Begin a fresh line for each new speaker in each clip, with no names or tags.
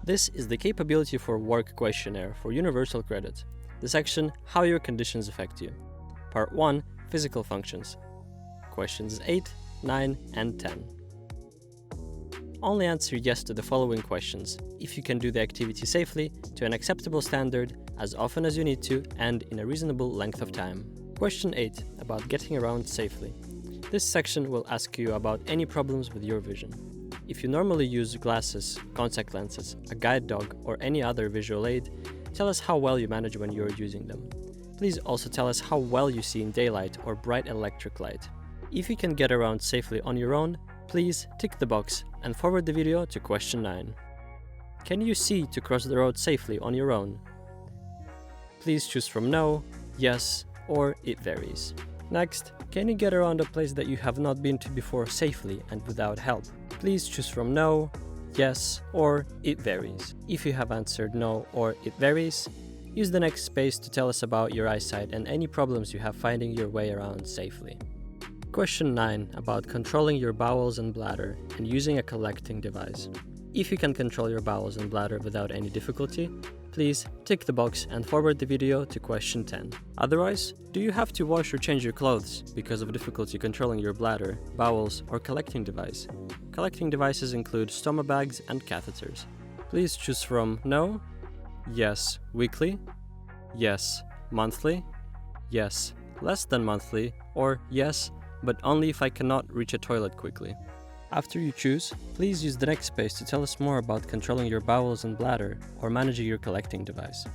This is the Capability for Work questionnaire for universal credit, the section How your conditions affect you. Part 1, Physical functions. Questions 8, 9 and 10. Only answer yes to the following questions if you can do the activity safely, to an acceptable standard, as often as you need to, and in a reasonable length of time. Question 8, about getting around safely. This section will ask you about any problems with your vision. If you normally use glasses, contact lenses, a guide dog, or any other visual aid, tell us how well you manage when you are using them. Please also tell us how well you see in daylight or bright electric light. If you can get around safely on your own, please tick the box and forward the video to question 9. Can you see to cross the road safely on your own? Please choose from no, yes, or it varies. Next, can you get around a place that you have not been to before safely and without help? Please choose from no, yes, or it varies. If you have answered no or it varies, use the next space to tell us about your eyesight and any problems you have finding your way around safely. Question 9, about controlling your bowels and bladder and using a collecting device. If you can control your bowels and bladder without any difficulty, please tick the box and forward the video to question 10. Otherwise, do you have to wash or change your clothes because of difficulty controlling your bladder, bowels, or collecting device? Collecting devices include stoma bags and catheters. Please choose from no, yes, weekly, yes, monthly, yes, less than monthly, or yes, but only if I cannot reach a toilet quickly. After you choose, please use the next space to tell us more about controlling your bowels and bladder or managing your collecting device.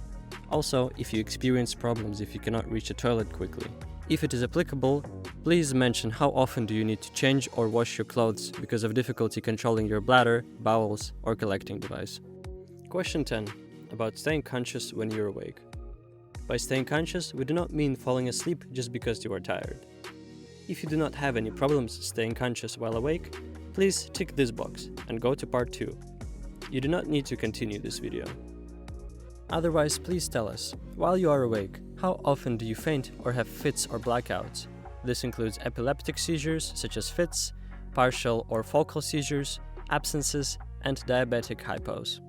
Also, if you experience problems if you cannot reach a toilet quickly. If it is applicable, please mention how often do you need to change or wash your clothes because of difficulty controlling your bladder, bowels, or collecting device. Question 10, about staying conscious when you're awake. By staying conscious, we do not mean falling asleep just because you are tired. If you do not have any problems staying conscious while awake, please tick this box and go to part 2. You do not need to continue this video. Otherwise, please tell us, while you are awake, how often do you faint or have fits or blackouts? This includes epileptic seizures such as fits, partial or focal seizures, absences, and diabetic hypos.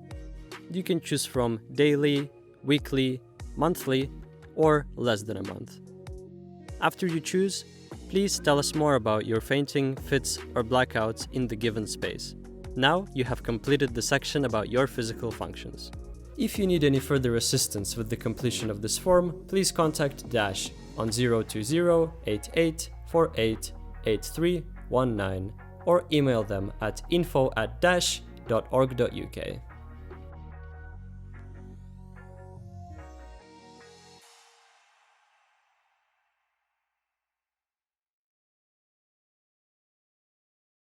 You can choose from daily, weekly, monthly, or less than a month. After you choose, please tell us more about your fainting, fits, or blackouts in the given space. Now you have completed the section about your physical functions. If you need any further assistance with the completion of this form, please contact Dash on 020-8848-8319 or email them at info@dash.org.uk.